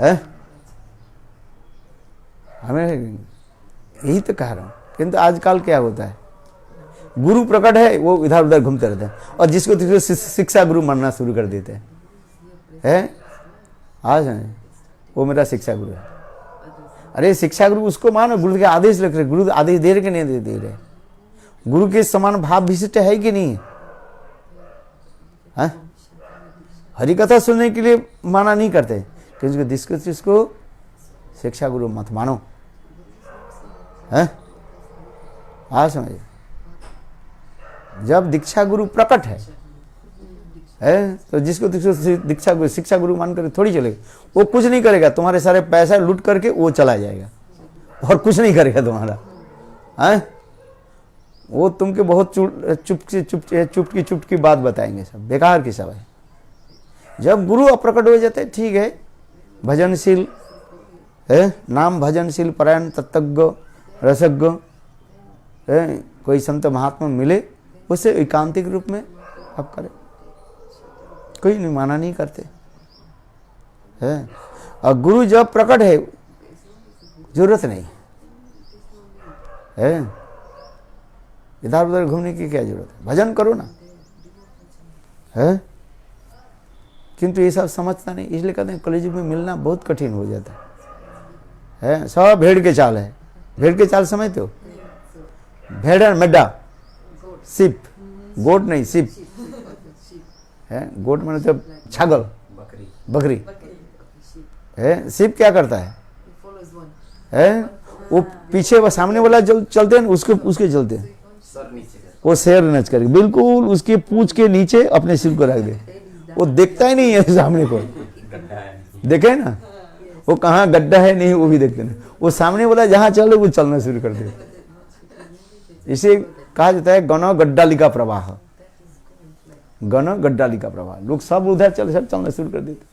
है? हमें यही तो कह रहा हूँ। किंतु आजकल क्या होता है, गुरु प्रकट है वो इधर उधर घूमते रहते हैं और जिसको शिक्षा गुरु मानना शुरू कर देते हैं। आज है वो मेरा शिक्षा गुरु है। अरे शिक्षा गुरु उसको मानो, गुरु के आदेश रख रहे, गुरु आदेश दे रहे कि नहीं दे रहे? गुरु के समान भाव विशिष्ट है कि नहीं है? हरि कथा सुनने के लिए माना नहीं करते, क्योंकि जिसको शिक्षा गुरु मत मानो, है? हाँ समझे। जब दीक्षा गुरु प्रकट है तो जिसको दीक्षा गुरु शिक्षा गुरु मानकर थोड़ी चलेगा। वो कुछ नहीं करेगा, तुम्हारे सारे पैसा लूट करके वो चला जाएगा और कुछ नहीं करेगा तुम्हारा, है? वो तुमके बहुत चुपकी बात बताएंगे, सब बेकार की सब है। जब गुरु अप्रकट हो जाते ठीक है, भजनशील है, नाम भजनशील परायण तत्त्वज्ञ रसज्ञ कोई संत महात्मा मिले, उसे एकांतिक रूप में आप करें, कोई नहीं माना नहीं करते है। और गुरु जब प्रकट है जरूरत नहीं है, इधर उधर घूमने की क्या जरूरत है, भजन करो ना, है? किंतु ये सब समझता नहीं, इसलिए कहते हैं कलयुग में मिलना बहुत कठिन हो जाता है। सब भेड़ के चाल है। भेड़ के चाल समझते हो? भेड़ मेढा, सिप, गोट नहीं सिप है। गोट माने तो छागल, बकरी है। सिप क्या करता है? वो पीछे वो सामने वाला जो चलते हैं उसके चलते हैं, वो शेर नच करके बिल्कुल उसके पूंछ के नीचे अपने सिर को रख दे, वो देखता ही नहीं है सामने को। देखे ना, वो कहाँ गड्ढा है नहीं वो भी देखते नहीं, वो सामने वाला जहाँ चले वो चलना शुरू कर दे। इसे कहा जाता है गण गड्ढालिका प्रवाह, गण गड्ढालिका प्रवाह। लोग सब उधर सब चलना शुरू कर देते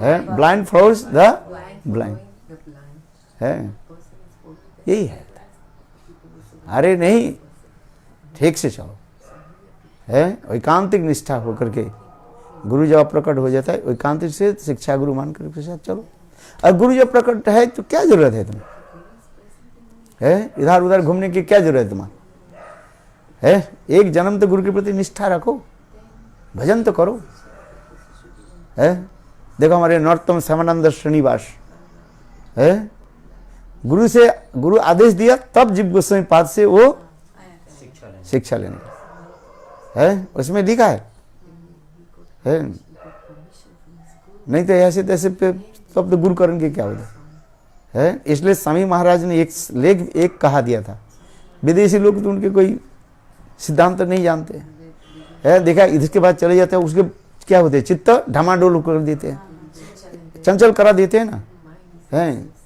हैं। ब्लाइंड फॉलोज द ब्लाइंड है, यही है। अरे नहीं, ठीक से चलो है। एकांतिक निष्ठा होकर के गुरु जब प्रकट हो जाता है, एकांतिक से शिक्षा गुरु मान कर साथ चलो। और गुरु जब प्रकट है तो क्या जरूरत है तुम्हें, है? इधर उधर घूमने की क्या जरूरत है तुम्हें, है? एक जन्म तो गुरु के प्रति निष्ठा रखो, भजन तो करो, है? देखो हमारे नरोत्तम श्यामानंद श्रीनिवास है, गुरु आदेश दिया तब जीव गोस्वामी पाद से वो शिक्षा लेने का है, उसमें लिखा है? नहीं तो ऐसे तैसे पे तब तो गुरु करण के क्या होता है। इसलिए स्वामी महाराज ने एक लेख एक कहा दिया था, विदेशी लोग तो उनके कोई सिद्धांत नहीं जानते है। देखा इसके बाद चले जाते हैं, उसके क्या होते हैं, चित्त ढमाडोल कर देते हैं, चंचल करा देते हैं ना, है?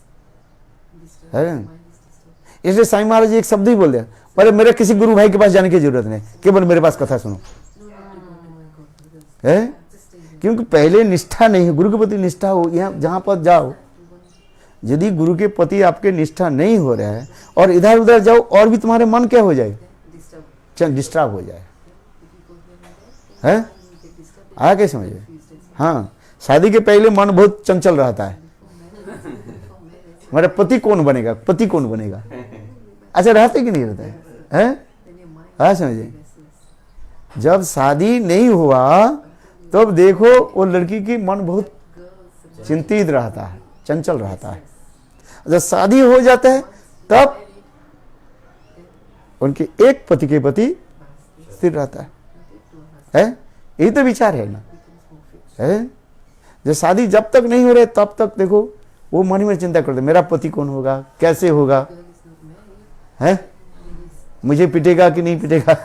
इसलिए स्वामी महाराज एक शब्द ही बोल दिया, पर मेरे किसी गुरु भाई के पास जाने की जरूरत नहीं, केवल मेरे पास कथा सुनो, है? क्योंकि पहले निष्ठा नहीं है, गुरु के प्रति निष्ठा हो, यहाँ जहां पर जाओ, यदि गुरु के प्रति आपके निष्ठा नहीं हो रहा है और इधर उधर जाओ और भी तुम्हारे मन क्या हो जाए, डिस्टर्ब हो जाए, है? आगे समझिए। हाँ, शादी के पहले मन बहुत चंचल रहता है, हमारा पति कौन बनेगा, पति कौन बनेगा, अच्छा रहते कि नहीं रहता है, हाँ समझिए। जब शादी नहीं हुआ तब देखो वो लड़की की मन बहुत चिंतित रहता है, चंचल रहता है। जब शादी हो जाता है तब उनके एक पति के प्रति स्थिर रहता है? यही तो विचार है ना, है? जब शादी जब तक नहीं हो रहे तब तक देखो वो मन में चिंता करते, मेरा पति कौन होगा, कैसे होगा, है? मुझे पिटेगा कि नहीं पिटेगा,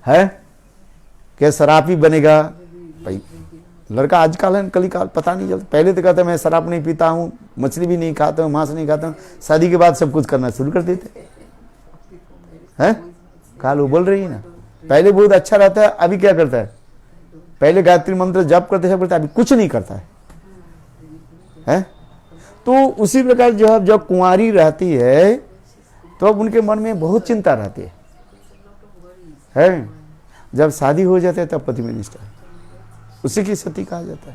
है? क्या शराबी बनेगा भाई? लड़का आजकल है, कल पता नहीं चलता। पहले तो कहता मैं शराब नहीं पीता हूँ, मछली भी नहीं खाता हूँ, मांस नहीं खाता हूँ, शादी के बाद सब कुछ करना शुरू कर देते हैं। काल वो बोल रही है ना, पहले बहुत अच्छा रहता है, अभी क्या करता है? पहले गायत्री मंत्र जप करते सब करता है, अभी कुछ नहीं करता है? तो उसी प्रकार जब कुंवारी रहती है तो अब उनके मन में बहुत चिंता रहती है? जब शादी हो जाती है तब पति में निष्ठा उसी की सती कहा जाता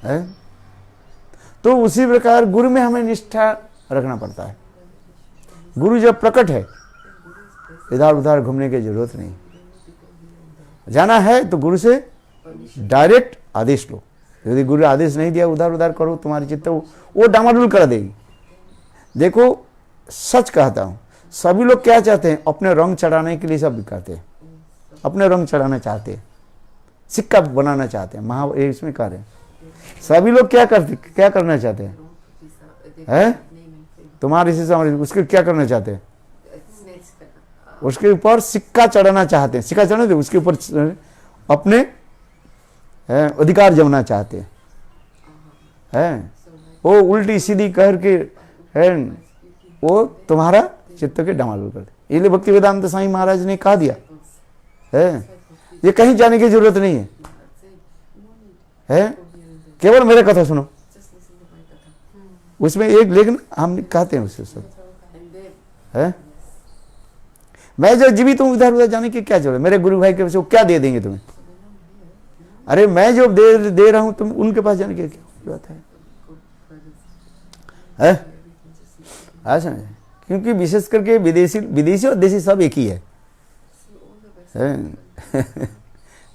है? तो उसी प्रकार गुरु में हमें निष्ठा रखना पड़ता है। गुरु जब प्रकट है, इधर उधर घूमने की जरूरत नहीं। जाना है तो गुरु से डायरेक्ट आदेश लो। यदि गुरु आदेश नहीं दिया उधर उधर करो, तुम्हारी चित्त वो डामाडोल कर देगी। देखो सच कहता हूं, सभी लोग क्या चाहते हैं? अपने रंग चढ़ाने के लिए सब करते हैं, अपने रंग चढ़ाना चाहते हैं, सिक्का बनाना चाहते हैं। इसमें कह रहे हैं सभी लोग क्या करना चाहते हैं? तुम्हारे से उसके क्या करना चाहते हैं? उसके ऊपर सिक्का चढ़ाना चाहते हैं। सिक्का चढ़ाने, उसके ऊपर अपने अधिकार जमना चाहते हैं। वो उल्टी सीधी करके वो तुम्हारा चित्त के डमाडोल कर दे। इसलिए भक्ति वेदांत साईं महाराज ने कहा दिया है, ये कहीं जाने की जरूरत नहीं है, केवल मेरे कथा सुनो। उसमें एक लेकिन हम कहते हैं उससे सब है, मैं जो जीवित हूं इधर उधर जाने की क्या जरूरत? मेरे गुरु भाई के पास क्या दे देंगे तुम्हें? अरे मैं जो दे रहा हूं तुम उनके पास जाने की क्या जरूरत है? ऐसा नहीं, क्योंकि विशेष करके विदेशी और देशी सब एक ही है।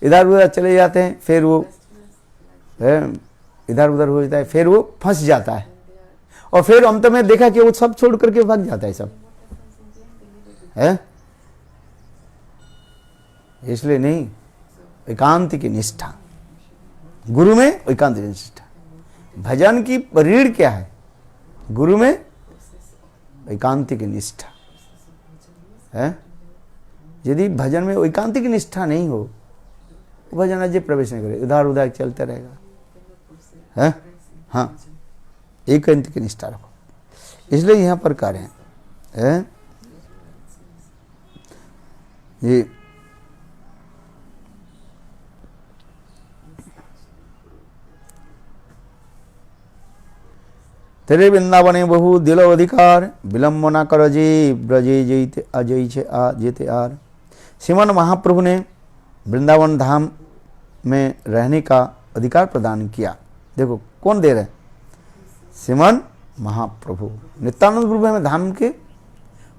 इधर उधर चले जाते हैं, फिर वो इधर उधर हो जाता है, फिर वो फंस जाता है, और फिर अंत में देखा कि वो सब छोड़ करके भाग जाता है सब है। इसलिए नहीं, एकांत की निष्ठा, गुरु में एकांत की निष्ठा। भजन की रीढ़ क्या है? गुरु में एकांतिक निष्ठा है। यदि भजन में एकांतिक निष्ठा नहीं हो, भजन अजय प्रवेश नहीं करे, उधार उधार चलते रहेगा है। हाँ, एकांतिक निष्ठा रखो। इसलिए यहाँ पर कह रहे हैं ये तेरे वृंदावने बहु दिलो अधिकार, विलम्ब न कर जी ब्रजे जैते अजय छे आ जेते आर। श्रीमन महाप्रभु ने वृंदावन धाम में रहने का अधिकार प्रदान किया। देखो कौन दे रहे? श्रीमन महाप्रभु। नित्यानंद प्रभु हमें धाम के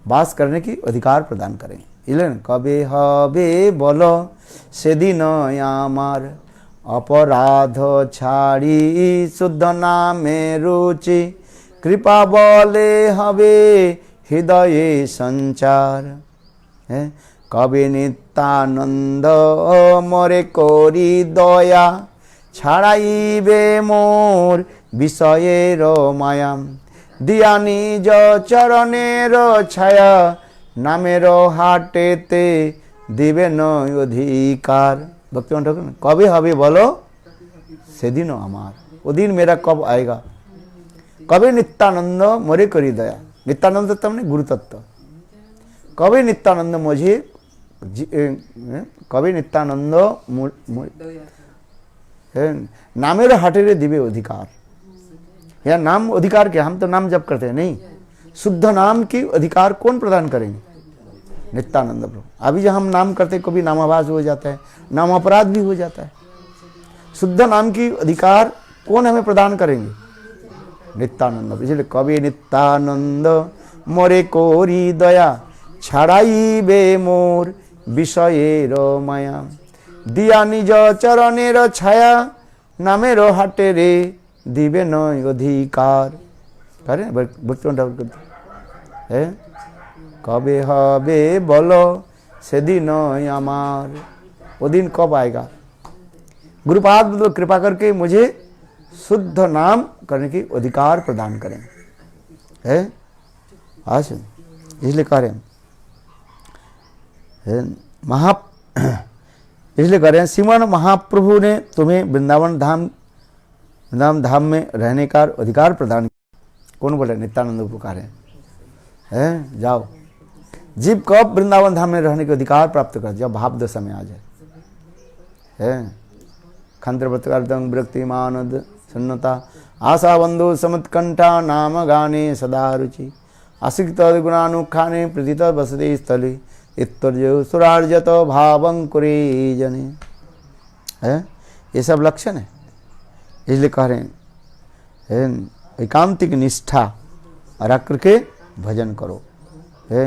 वास करने की अधिकार प्रदान करें। इलेन कबे हबे बोलो सेदिन आमार, अपराध छाड़ी शुद्ध नामे रुचि, कृपा बले हबे हृदय संचार। कबे नित्यानंद मोरे कोरी दया, छाड़ाइबे मोर विषयेर माया, दिया निज चरणेर छाया, नामेर हाटेते दिबे न अधिकार। भक्तिमान ठाकुर कबे हबे बोलो सेदिन आमार, वो दिन मेरा कब आएगा? कबे नित्यानंद मोरे करी दया। नित्यानंद तत्व ने गुरु तत्व। कबे नित्यानंद मुझे कबे नित्यानंद नामेर हाटेरे दिवे अधिकार। या नाम अधिकार क्या? हम तो नाम जप करते हैं नहीं, शुद्ध नाम की अधिकार कौन प्रदान करेंगे? नित्यानंद प्रभु। अभी जब हम नाम करते कभी नामाभास हो जाता है, नाम अपराध भी हो जाता है। शुद्ध नाम की अधिकार कौन हमें प्रदान करेंगे? नित्यानंद। इसलिए कवि नित्यानंद मोरे कोरी दया, छाड़ाइबे मोर विषयेर माया, दिया निज चरणेर छाया, नामेर हाटेरे दिबे न अधिकार। करें भक्ति है। कबे हबे बोलो सेदिन आमार, वो दिन कब आएगा? गुरुपाद कृपा करके मुझे शुद्ध नाम करने की अधिकार प्रदान करें है। आज इसलिए कह रहे हैं इसलिए कह रहे हैं श्रीमन महाप्रभु ने तुम्हें वृंदावन धाम में रहने का अधिकार प्रदान किया। कौन बोले? नित्यानंद पुकार है। जाओ, जीव कब वृंदावन धाम में रहने के अधिकार प्राप्त कर? जब भाव दशा में आ जाए है। खंत्रवत्कार्दं विरक्तिमानद सन्नता, आशा बंधु समुत्कंठा, नाम गाने सदा रुचि, आसिक्त गुणानुखाने प्रतीत बसते स्थले, इत्तर्जो सुरार्जत भावं कुरे जने। है, ये सब लक्षण है। इसलिए कह रहे हैं एकांतिक निष्ठा रख करके भजन करो। है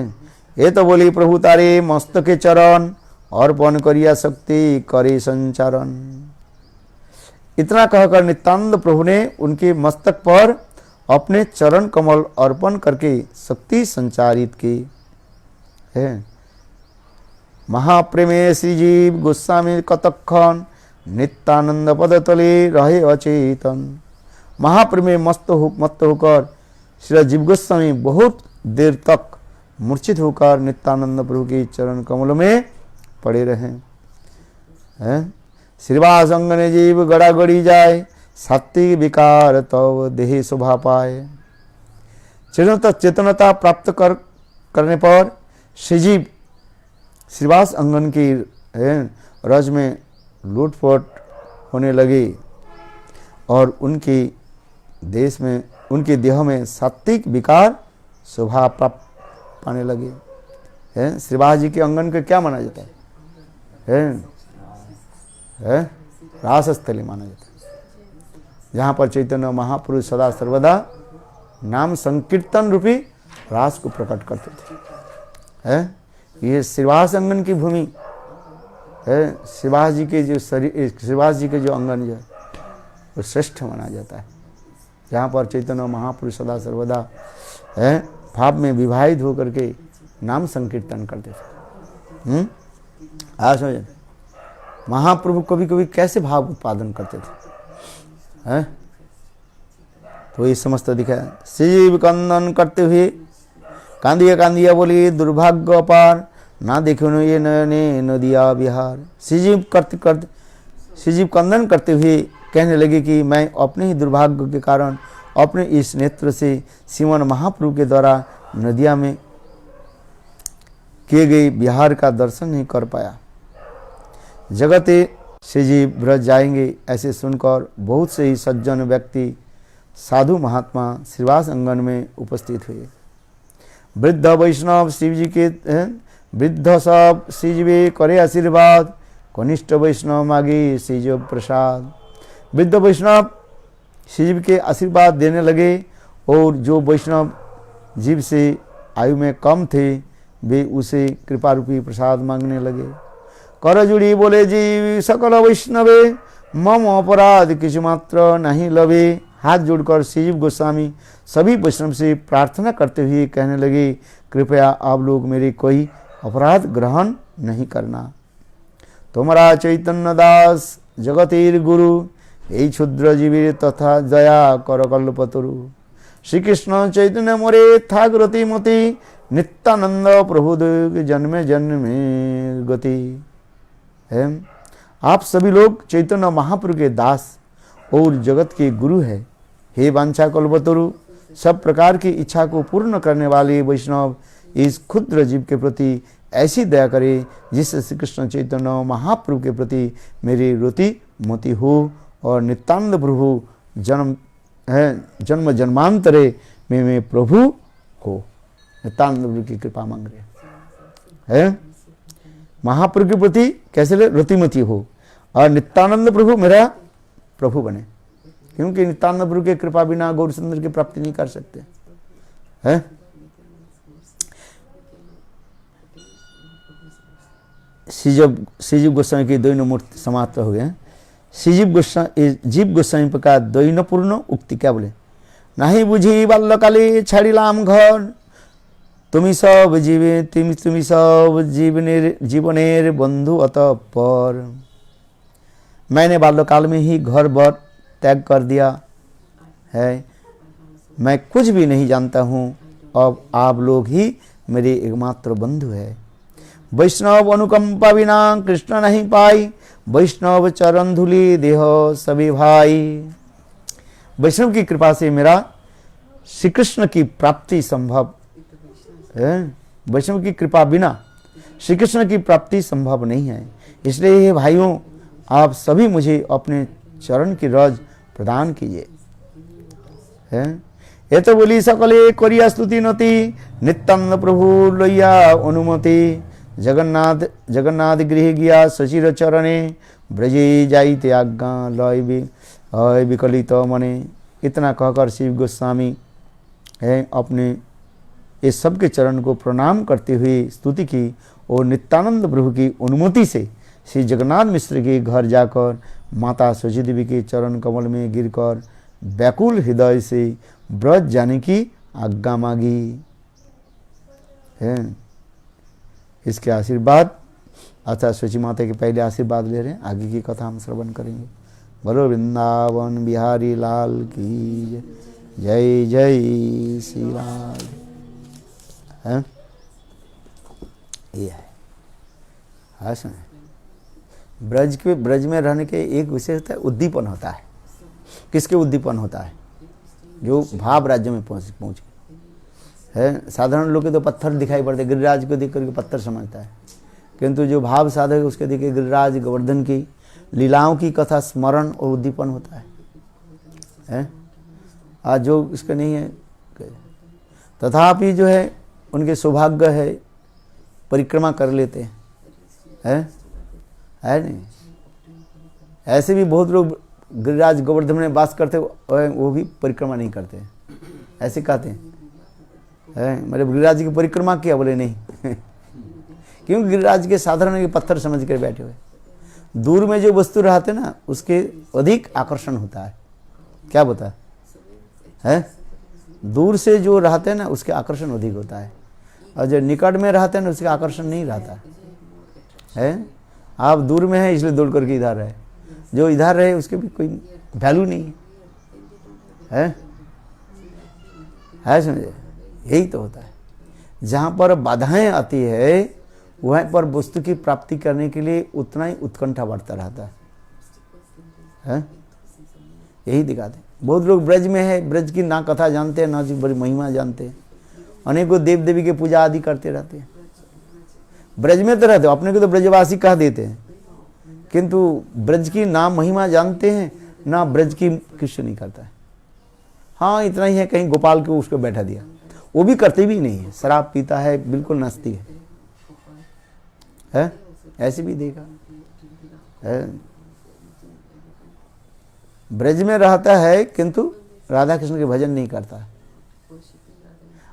ये तो बोली प्रभु तारे मस्तक के चरण अर्पण करिया शक्ति करे संचारण। इतना कहकर नित्यानंद प्रभु ने उनके मस्तक पर अपने चरण कमल अर्पण करके शक्ति संचारित की है। महाप्रेमे श्रीजीव गोस्वामी कतक्षण नित्यानंद पद तले रहे अचेतन। महाप्रेमे मत होकर श्री जीव गोस्वामी बहुत देर तक मूर्छित होकर नित्यानंद प्रभु के चरण कमल में पड़े रहे। श्रीवास अंगने जीव गड़ा गड़ी जाए सात्विक विकार तब देह शोभा पाए। चेतनता प्राप्त करने पर श्रीजीव श्रीवास अंगन की रज में लूटपोट होने लगी और उनकी देश में उनके देह में सात्विक विकार शोभा प्राप्त पाने लगे। श्रीवास जी के अंगन को क्या माना जाता है? रासस्थली माना जाता है, जहाँ पर चैतन्य महापुरुष सदा सर्वदा नाम संकीर्तन रूपी रास को प्रकट करते थे। ये श्रीवास अंगन की भूमि है। श्रीवास जी के जो शरीर, श्रीवास जी के जो अंगन जो है वो श्रेष्ठ माना जाता है, जहाँ पर चैतन्य महापुरुष सदा सर्वदा भाव में विवाहित होकर के नाम संकीर्तन करते थे। आज समझे महाप्रभु कभी कभी कैसे भाव उत्पादन करते थे, तो ये समस्त दिखा। शिव कंदन करते हुए कांदिया कांदिया बोली दुर्भाग्य अपार ना देखो ये नयने नदिया बिहार। शिवजीव कंदन करते हुए कहने लगे कि मैं अपने ही दुर्भाग्य के कारण अपने इस नेत्र से श्रीमन महाप्रभु के द्वारा नदिया में किए गए बिहार का दर्शन नहीं कर पाया। जगते श्रीजीव ब्रज जाएंगे ऐसे सुनकर बहुत से ही सज्जन व्यक्ति साधु महात्मा श्रीवास अंगन में उपस्थित हुए। वृद्ध वैष्णव शिवजी के वृद्ध सब श्रीजीवे करे आशीर्वाद कनिष्ठ वैष्णव मांगे श्रीजीव प्रसाद। वृद्ध वैष्णव शिवजी के आशीर्वाद देने लगे और जो वैष्णव जीव से आयु में कम थे वे उसे कृपा रूपी प्रसाद मांगने लगे। कर जुड़ी बोले जी सकल वैष्णवे मम अपराध किछु मात्र नहीं लवे। हाथ जोड़कर श्रीजीव गोस्वामी सभी वैष्णव से प्रार्थना करते हुए कहने लगे कृपया आप लोग मेरे कोई अपराध ग्रहण नहीं करना। तुम्हारा चैतन्य दास जगतेर गुरु এই क्षुद्र जीवीर तथा दया कर कल्पतरु। श्री कृष्ण चैतन्य मोरे थाक रति मति नित्यानंद प्रभु जन्मे जन्मे गति। है आप सभी लोग चैतन्य महाप्रभु के दास और जगत के गुरु है। हे वांछा कल्पतरु सब प्रकार की इच्छा को पूर्ण करने वाले वैष्णव इस क्षुद्र जीव के प्रति ऐसी दया करे जिससे श्री कृष्ण चैतन्य महाप्रभु के प्रति मेरी रति मति हो और नित्यानंद प्रभु जन्म जन्मांतरे में मैं प्रभु को नित्यानंद प्रभु की कृपा मांग रहे हैं। महाप्रभु के प्रति कैसे रतिमति हो और नित्यानंद प्रभु मेरा प्रभु बने, क्योंकि नित्यानंद प्रभु की कृपा बिना गौर सुंदर की प्राप्ति नहीं कर सकते हैं। श्रीजीव गोस्वामी की दोनों मूर्ति समाप्त हो गए। जीव गोस्वामी का दैनपूर्ण उक्ति क्या बोले? नहीं बुझी बाल्यकाले छाड़िलाम घर तुमी सब जीवे तुमी सब जीवनेर बंधु अतःपर। मैंने बाल्यकाल में ही घर बर त्याग कर दिया है, मैं कुछ भी नहीं जानता हूँ, अब आप लोग ही मेरे एकमात्र बंधु है। वैष्णव अनुकंपा बिना कृष्ण नहीं पाई वैष्णव चरण धूलि देह सभी भाई। वैष्णव की कृपा से मेरा श्री कृष्ण की प्राप्ति संभव है। वैष्णव की कृपा बिना श्री कृष्ण की प्राप्ति संभव नहीं है। इसलिए हे भाइयों आप सभी मुझे अपने चरण की रज प्रदान कीजिए। ये तो बोली सकले करिया स्तुति नति नित्यानंद प्रभु लैया अनुमति जगन्नाथ गृह गया सचिर चरणे ब्रजे जाइते आज्ञा लय विकलित मने। इतना कहकर शिव गोस्वामी है अपने इस सब के चरण को प्रणाम करते हुए स्तुति की और नित्यानंद प्रभु की अनुमति से श्री जगन्नाथ मिश्र के घर जाकर माता शची देवी के चरण कमल में गिरकर व्याकुल हृदय से ब्रज जाने की आज्ञा मांगी है। इसके आशीर्वाद अर्थात शची माता के पहले आशीर्वाद ले रहे हैं, आगे की कथा हम श्रवण करेंगे। बोलो वृंदावन बिहारी लाल की जय जय श्री राम है। ये है हाँ सुने ब्रज में रहने के एक विशेषता उद्दीपन होता है। किसके उद्दीपन होता है? जो भाव राज्य में पहुँचे है। साधारण लोग के तो पत्थर दिखाई पड़ते, गिरिराज को देख करके पत्थर समझता है, किंतु जो भाव साधक है उसके देखे गिरिराज गोवर्धन की लीलाओं की कथा स्मरण और उद्दीपन होता है। आज जो इसका नहीं है, तथापि जो है उनके सौभाग्य है परिक्रमा कर लेते हैं है नहीं। ऐसे भी बहुत लोग गिरिराज गोवर्धन में वास करते वो भी परिक्रमा नहीं करते, ऐसे कहते हैं मतलब गिरिराज की परिक्रमा किया, बोले नहीं क्योंकि गिरिराज के साधारण के पत्थर समझ कर बैठे हुए। दूर में जो वस्तु रहते ना उसके अधिक आकर्षण होता है। क्या बता है? दूर से जो रहते हैं ना उसके आकर्षण अधिक होता है, और जो निकट में रहते हैं ना उसके आकर्षण नहीं रहता है। आप दूर में है इसलिए दौड़ करके इधर रहे, जो इधर रहे उसके भी कोई वैल्यू नहीं है समझे? यही तो होता है। जहाँ पर बाधाएं आती है वहाँ पर वस्तु की प्राप्ति करने के लिए उतना ही उत्कंठा बढ़ता रहता है। यही दिखाते। बहुत लोग ब्रज में है, ब्रज की ना कथा जानते हैं ना बड़ी महिमा जानते हैं, अनेकों देव देवी के पूजा आदि करते रहते हैं। ब्रज में तो रहते हो, अपने को तो ब्रजवासी कह देते हैं, किंतु ब्रज की ना महिमा जानते हैं ना ब्रज की कृष्ण नहीं करता है। हाँ इतना ही है, कहीं गोपाल को उसको बैठा दिया, वो भी करते भी नहीं है, शराब पीता है, बिल्कुल नास्ती है ऐसे भी देखा है। ब्रज में रहता है किंतु राधा कृष्ण के भजन नहीं करता है,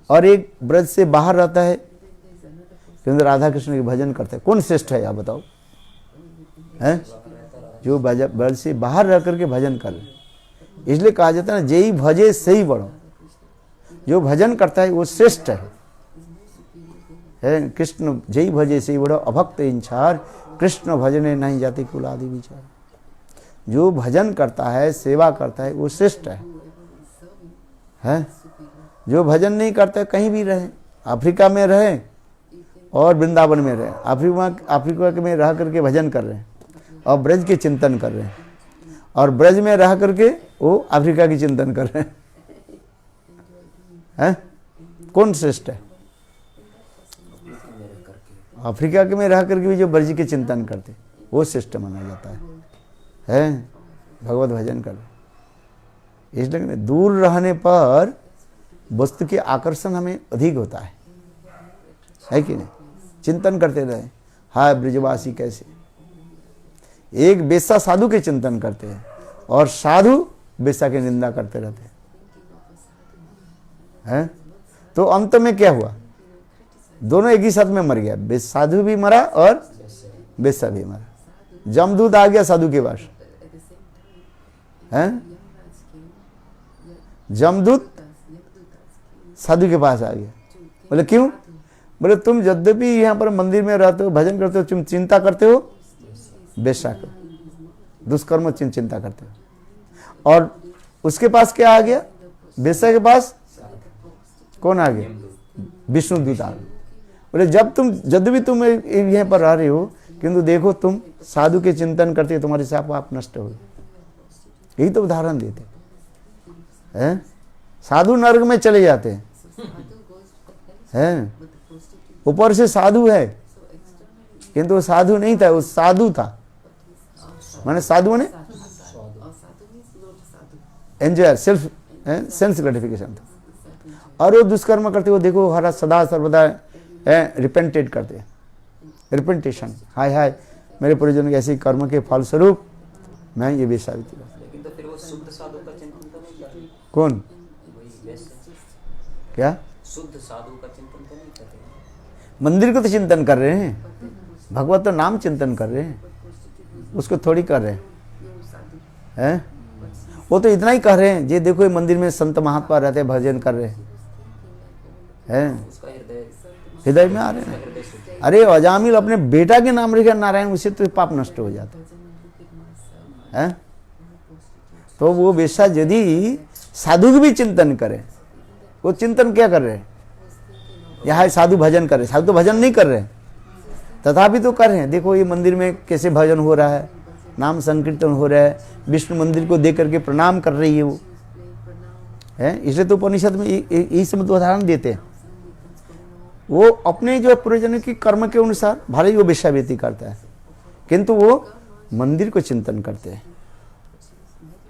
और एक ब्रज से बाहर रहता है किंतु राधा कृष्ण के भजन करता है। कौन श्रेष्ठ है आप बताओ? है जो ब्रज से बाहर रह करके भजन कर ले। इसलिए कहा जाता है ना जेई भजे सही बड़ो, जो भजन करता है वो श्रेष्ठ है। कृष्ण जय भजे से बड़ो अभक्त इंछार, कृष्ण भजने नहीं जाते कुल आदि विचार। जो भजन करता है सेवा करता है वो श्रेष्ठ है। जो भजन नहीं करता है कहीं भी रहे, अफ्रीका में रहे और वृंदावन में रहे, अफ्रीका में रह करके भजन कर रहे हैं और ब्रज के चिंतन कर रहे हैं, और ब्रज में रह करके वो अफ्रीका की चिंतन कर रहे हैं। कौन श्रेष्ठ है? अफ्रीका के में रह करके भी जो ब्रज के चिंतन करते वो श्रेष्ठ माना जाता है भगवत भजन कर। इसलिए दूर रहने पर वस्तु के आकर्षण हमें अधिक होता है कि नहीं? चिंतन करते रहे हाय ब्रजवासी कैसे। एक बेसा साधु के चिंतन करते हैं और साधु बेसा की निंदा करते रहते हैं। तो अंत में क्या हुआ? दोनों एक ही साथ में मर गया, साधु भी मरा और बेसा भी मरा। जमदूत आ गया साधु के पास, जमदूत साधु के पास आ गया। बोले क्यों? बोले तुम यद्यपि यहाँ पर मंदिर में रहते हो, भजन करते हो, तुम चिंता करते हो बेशा को, दुष्कर्म चिंता करते हो। और उसके पास क्या आ गया? बेशा के पास कौन आ गया? विष्णु दूत आ गया। बोले जब भी तुम यहाँ पर रह रहे हो किंतु देखो तुम साधु के चिंतन करते हो, तुम्हारे साथ आप नष्ट हो। यही तो उदाहरण देते हैं। साधु नरक में चले जाते हैं, ऊपर से साधु है किंतु वो साधु नहीं था, वो साधु था। माने साधु ने एंजॉय सेल्फ सेंस ग्रेटिफिकेशन था। और वो दुष्कर्म करते हो, देखो हरा सदा सर्वदा रिपेंटेड करते हैं। रिपेंटेशन, हाय हाय मेरे पूर्वजन्म के ऐसे कर्म के फलस्वरूप मैं ये वेश्यावृत्ति करता। लेकिन तो फिर वो शुद्ध साधु का चिंतन तो नहीं करते। कौन? वही वैसे क्या शुद्ध साधु का चिंतन तो नहीं करते। मंदिर को तो चिंतन कर रहे हैं, भगवत तो नाम चिंतन कर रहे हैं, उसको थोड़ी कर रहे हैं। वो तो इतना ही कह रहे हैं, ये देखो ये मंदिर में संत महात्मा रहते हैं, भजन कर रहे हैं, उसका हृदय हृदय में आ रहे हैं। अरे अजामिल अपने बेटा के नाम रखे नारायण, उससे तो पाप नष्ट हो जाता है। तो वो वेश्या यदि साधु की भी चिंतन करे, वो चिंतन क्या कर रहे हैं? यहाँ साधु भजन कर रहे, साधु तो भजन नहीं कर रहे, तथापि तो कर रहे हैं। देखो ये मंदिर में कैसे भजन हो रहा है, नाम संकीर्तन हो रहा है, विष्णु मंदिर को देख करके प्रणाम कर रही है वो है। इसलिए तो उपनिषद में यही सब उदाहरण देते हैं। वो अपने जो पूर्वजन्म की कर्म के अनुसार भले ही वो वेश्यावृत्ति करता है, किंतु वो मंदिर को चिंतन करते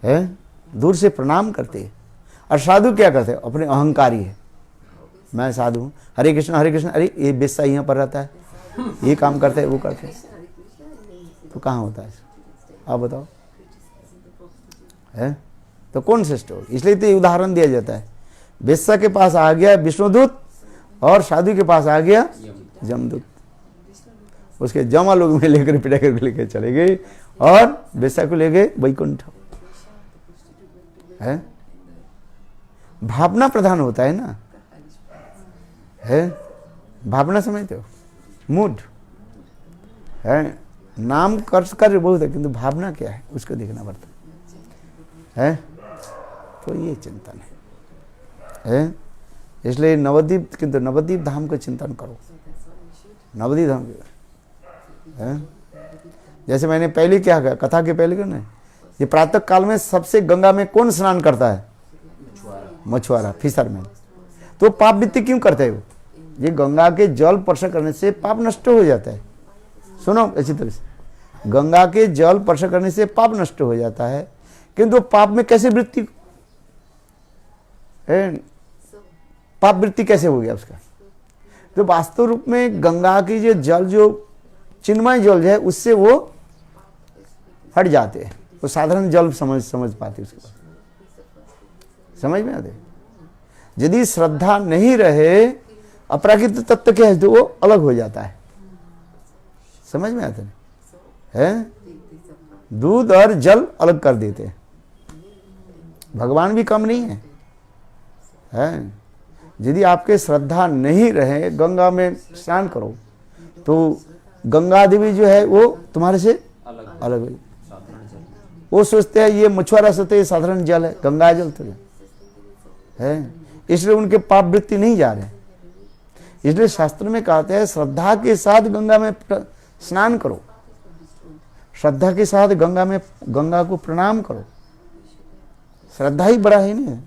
हैं, दूर से प्रणाम करते हैं। और साधु क्या करते हैं? अपने अहंकारी है, मैं साधु हूँ, हरे कृष्ण, अरे ये वेश्या यहाँ पर रहता है, ये काम करते हैं, वो करते हैं, तो कहाँ होता है? आप बताओ है? तो कौन श्रेष्ठ हो? इसलिए तो ये उदाहरण दिया जाता है। वेश्या के पास आ गया विष्णुदूत और साधु के पास आ गया जमदूत। उसके जमा लोग में लेकर पिटा कर लेकर चले गए और वेश्या को ले गए वैकुंठ है। भावना प्रधान होता है ना, है भावना, समझते हो? मूड है, नाम कार्य बहुत है, किंतु भावना क्या है उसको देखना पड़ता है। तो ये चिंतन है। इसलिए नवद्वीप, किंतु नवद्वीप धाम का चिंतन करो, नवद्वीप धाम है। जैसे मैंने पहले क्या कहा, कथा के पहले ना, ये प्रातः काल में सबसे गंगा में कौन स्नान करता है? मछुआरा, फिशरमैन। तो पाप वृत्ति क्यों करते हैं वो? ये गंगा के जल स्पर्श करने से पाप नष्ट हो जाता है। सुनो अच्छी तरह से, गंगा के जल स्पर्श करने से पाप नष्ट हो जाता है, किंतु पाप में कैसे वृत्ति, पाप वृत्ति कैसे हो गया उसका? तो वास्तव रूप में गंगा की जो जल, जो चिन्मय जल है, उससे वो हट जाते हैं, वो साधारण जल समझ पाते उसके बाद, समझ में आते। यदि श्रद्धा नहीं रहे, अपराकृत तत्व क्या है, तो वो अलग हो जाता है, समझ में आते हैं? दूध और जल अलग कर देते हैं। भगवान भी कम नहीं है। यदि आपके श्रद्धा नहीं रहे, गंगा में स्नान करो तो गंगा देवी जो है वो तुम्हारे से अलग है। वो सोचते हैं ये मछुआरा सोचते हैं साधारण जल है, गंगा जल तो है, इसलिए उनके पाप वृत्ति नहीं जा रहे। इसलिए शास्त्र में कहते हैं श्रद्धा के साथ गंगा में स्नान करो, श्रद्धा के साथ गंगा को प्रणाम करो। श्रद्धा ही बड़ा है ना।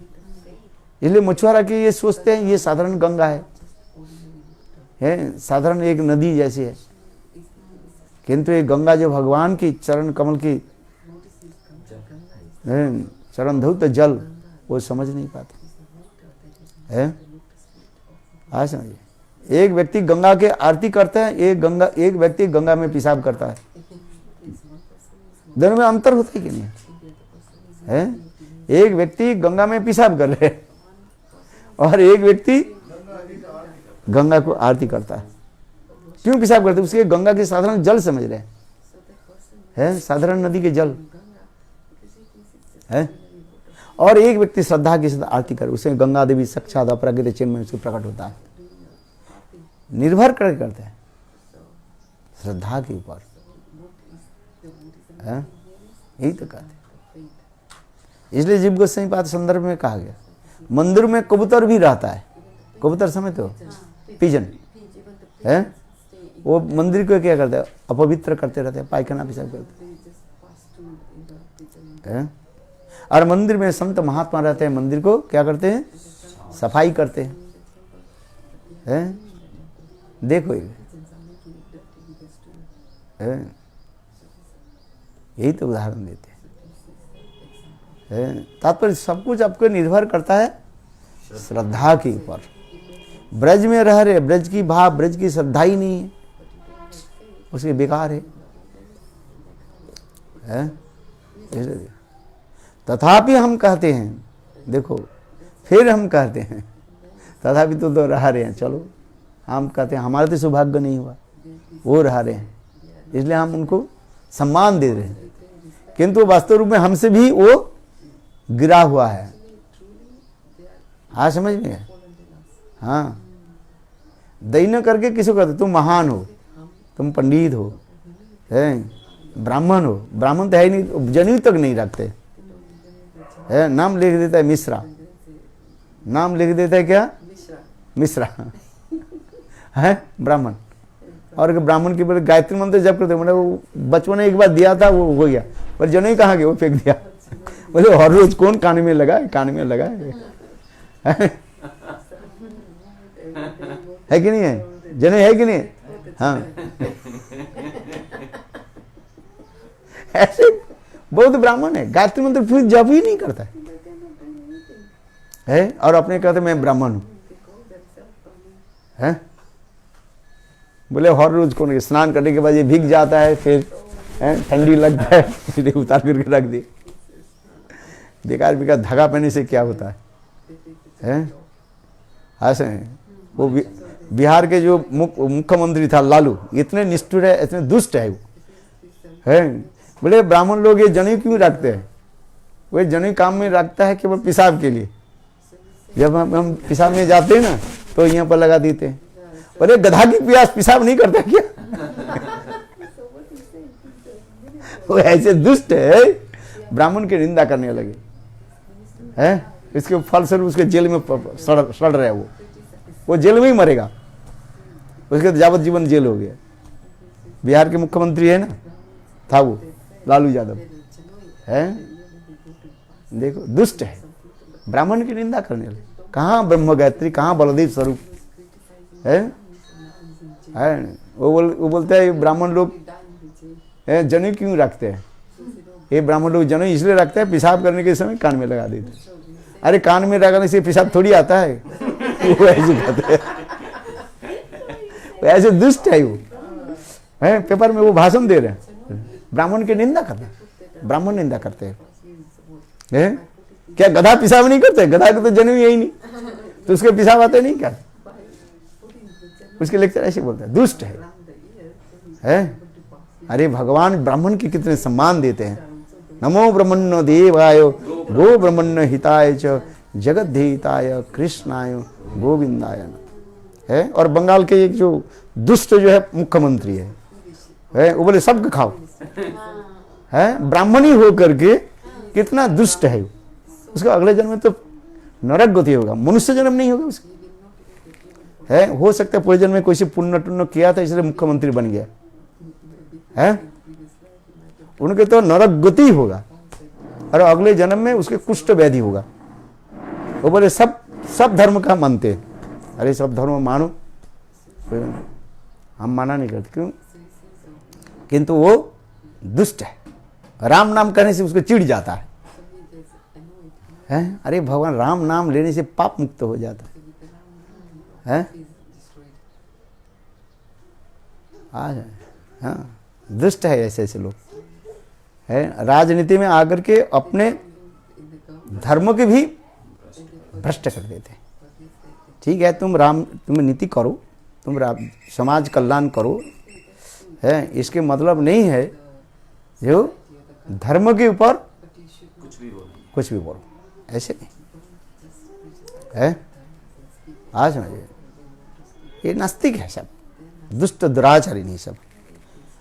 इसलिए मछुआरा के ये सोचते हैं ये साधारण गंगा है, साधारण एक नदी जैसी है, किंतु ये गंगा जो भगवान की चरण कमल की चरण धौत जल, वो समझ नहीं पाते है। आज समझिए, एक व्यक्ति गंगा के आरती करता है, एक व्यक्ति गंगा में पेशाब करता है, दोनों में अंतर होता है कि नहीं है? एक व्यक्ति गंगा में पेशाब कर रहे हैं और एक व्यक्ति गंगा को आरती करता है। क्यों पेशाब करते? उसके गंगा के साधारण जल समझ रहे हैं, साधारण नदी के जल है। और एक व्यक्ति श्रद्धा के साथ आरती करे, उसे गंगा देवी साक्षात अपराकृत चिन्ह में उसको प्रकट होता है। निर्भर करते हैं श्रद्धा के ऊपर, यही तो कहते हैं। इसलिए जीव गोस्वामी पाद संदर्भ में कहा गया, मंदिर में कबूतर भी रहता है। कबूतर समझते हो? पिजन है। वो मंदिर को क्या करते हैं? अपवित्र करते रहते हैं, पायखाना पेशाब करते हैं। और मंदिर में संत महात्मा रहते हैं, मंदिर को क्या करते हैं? सफाई करते हैं। देखो यही तो उदाहरण देते हैं। तात्पर्य सब कुछ आपको निर्भर करता है श्रद्धा के ऊपर। ब्रज में रह रहे, ब्रज की भाव, ब्रज की श्रद्धा ही नहीं उसके बेकार है? तथापि हम कहते हैं, देखो फिर हम कहते हैं, तथापि तो रहा रहे हैं, चलो हम कहते हैं हमारा तो सौभाग्य नहीं हुआ, वो रहा रहे हैं, इसलिए हम उनको सम्मान दे रहे हैं, किंतु वास्तव रूप में हमसे भी वो गिरा हुआ है। हाँ समझ में है? हाँ, दैन्य करके किसी को कहते तुम महान हो, तुम पंडित हो, है ब्राह्मण हो, ब्राह्मण तो है ही नहीं, जनेऊ तक नहीं रखते है, नाम लिख देता है मिश्रा, नाम लिख देता है क्या? मिश्रा है ब्राह्मण। और ब्राह्मण की बोले गायत्री मंत्र जब करते, मैंने वो बचपन ने एक बार दिया था, वो हो गया, पर जनेऊ कहाँ गए, वो फेंक दिया। बोले हर रोज कौन कान में लगा है, कान में लगा है कि नहीं है? जनेऊ है कि नहीं? हाँ ऐसे बहुत ब्राह्मण है, गायत्री मंत्र फिर जब ही नहीं करता है, और अपने कहते मैं ब्राह्मण हूं, है? बोले हर रोज कौन स्नान करने के बाद ये भीग जाता है, फिर ठंडी लगता है, फिर उतार करके रख दे। बेकार बेकार धागा पहनने से क्या होता है? ऐसे वो बिहार के जो मुख्यमंत्री था लालू, इतने निष्ठुर है, इतने दुष्ट है वो, है? बोले ब्राह्मण लोग ये जनेऊ क्यों रखते हैं? वो जनेऊ काम में रखता है केवल पेशाब के लिए, जब हम पेशाब में जाते हैं ना तो यहाँ पर लगा देते हैं। अरे गधा की प्यास पेशाब नहीं करता क्या? वो ऐसे दुष्ट है, ब्राह्मण की निंदा करने लगे, है? इसके फलस्वरूप उसके जेल में सड़ रहा है, वो जेल में ही मरेगा, उसके यावत जीवन जेल हो गया। बिहार के मुख्यमंत्री है ना, था वो लालू यादव, है? देखो दुष्ट है, ब्राह्मण की निंदा करने लगे। कहाँ ब्रह्म गायत्री, कहाँ बलदेव स्वरूप है? वो बोलते हैं ब्राह्मण लोग जनेऊ क्यों रखते हैं? ये ब्राह्मण लोग जनेऊ इसलिए रखते हैं, पेशाब करने के समय कान में लगा देते। अरे कान में लगाने से पेशाब थोड़ी आता है, वो ऐसे कहते हैं, ऐसे दुष्ट है वो, है? पेपर में वो भाषण दे रहे हैं, ब्राह्मण की निंदा करते हैं, ब्राह्मण निंदा करते हैं। क्या गधा पेशाब नहीं करते? गधा को तो जनेऊ यही नहीं, तो उसके पेशाब आते नहीं क्या? उसके लेक्चर ऐसे बोलते हैं, दुष्ट है? अरे भगवान ब्राह्मण के कितने सम्मान देते हैं। नमो ब्रह्मण्य देवाय गो ब्रह्मण्य हिताय च जगद्धिताय कृष्णाय गोविंदाय, है? और बंगाल के एक जो दुष्ट जो है मुख्यमंत्री है, वो बोले सबको खाओ, है? ब्राह्मणी हो करके कितना दुष्ट है, उसका अगले जन्म में तो नरक गति होगा, मनुष्य जन्म नहीं होगा उसका, है? हो सकता है पूरे जन्म में कोई से पुण्य टुण्य किया था इसलिए मुख्यमंत्री बन गया, है? उनके तो नरक गति होगा, और अगले जन्म में उसके कुष्ठ व्याधि होगा। वो बोले सब धर्म का मानते हैं। अरे सब धर्म मानो, हम माना नहीं करते, क्यों? किंतु वो दुष्ट है, राम नाम कहने से उसको चिढ़ जाता है, हैं? अरे भगवान राम नाम लेने से पाप मुक्त हो जाता है? हाँ, दुष्ट है ऐसे ऐसे लोग, है? राजनीति में आकर के अपने धर्म के भी भ्रष्ट कर देते हैं। ठीक है, तुम नीति करो, तुम समाज कल्याण करो, है? इसके मतलब नहीं है जो धर्म के ऊपर कुछ भी बोलो, ऐसे नहीं है। आज समझिए, ये नास्तिक है सब, दुष्ट दुराचारी नहीं सब।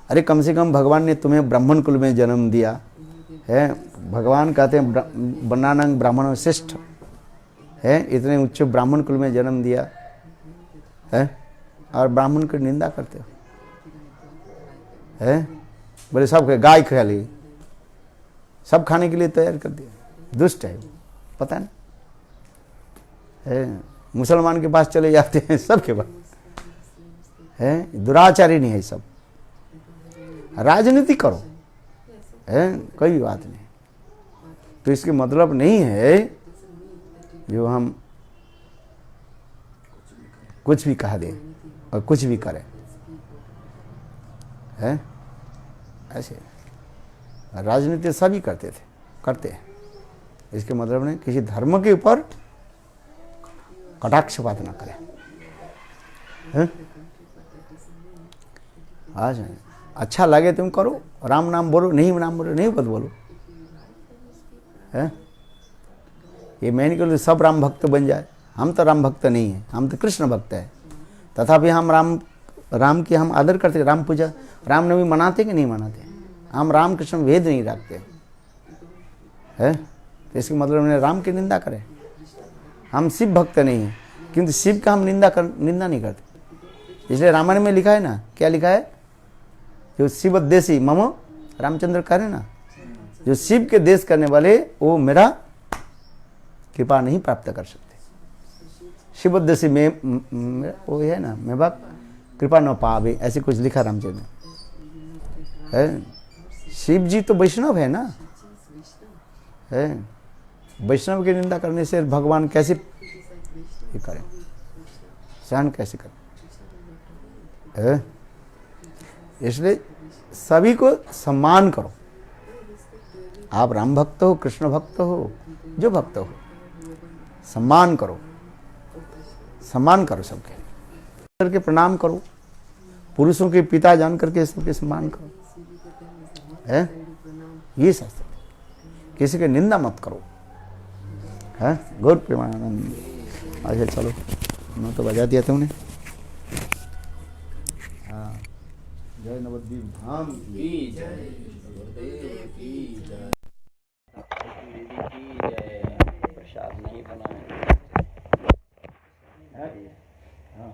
अरे कम से कम भगवान ने तुम्हें ब्राह्मण कुल में जन्म दिया है, भगवान कहते हैं वर्णानां ब्राह्मण श्रेष्ठ है, इतने उच्च ब्राह्मण कुल में जन्म दिया है, और ब्राह्मण की निंदा करते हो, है? बोले सब गाय खा ली, सब खाने के लिए तैयार कर दिया, दुष्ट है वो, पता नहीं है? मुसलमान के पास चले जाते हैं, सबके पास है, दुराचारी नहीं है सब। राजनीति करो, है? कोई बात नहीं, तो इसके मतलब नहीं है जो हम कुछ भी कह दें और कुछ भी करें, है ऐसे। राजनीति सभी करते हैं। इसके मतलब नहीं किसी धर्म के ऊपर कटाक्षपात ना करें, हैं? आज अच्छा लगे तुम करो, राम नाम बोलो, नहीं नाम बोलो, नहीं मत बोलो, है? ये मैं नहीं कहूँ सब राम भक्त बन जाए, हम तो राम भक्त नहीं है, हम तो कृष्ण भक्त है। तथापि हम राम की हम आदर करते, राम पूजा, रामनवमी मनाते कि नहीं मनाते? हम राम कृष्ण भेद नहीं रखते है। तो इसका मतलब हमने राम की निंदा करें। हम शिव भक्त नहीं हैं, किंतु शिव का हम निंदा नहीं करते। इसलिए रामायण में लिखा है ना, क्या लिखा है? जो शिव देशी मम, रामचंद्र कह रहे ना, जो शिव के देश करने वाले वो मेरा कृपा नहीं प्राप्त कर सकते। शिव देशी में वो है ना, मैं बाप कृपा न पावे, ऐसे कुछ लिखा रामचंद्र में है। शिव जी तो वैष्णव है ना, है? वैष्णव की निंदा करने से भगवान कैसे ये करें, सहन कैसे करें, है? इसलिए सभी को सम्मान करो। आप राम भक्त हो, कृष्ण भक्त हो, जो भक्त हो, सम्मान करो, सम्मान करो सबके, करके प्रणाम करो, पुरुषों के पिता जान करके सबके सम्मान करो, है? ये शास्त्र, किसी की निंदा मत करो, है? गौर प्रेमानंद। अच्छा चलो, मैं तो बजा दिया तुमने। हाँ, जय नवद्वीप धाम की जय, गुरुदेव की जय।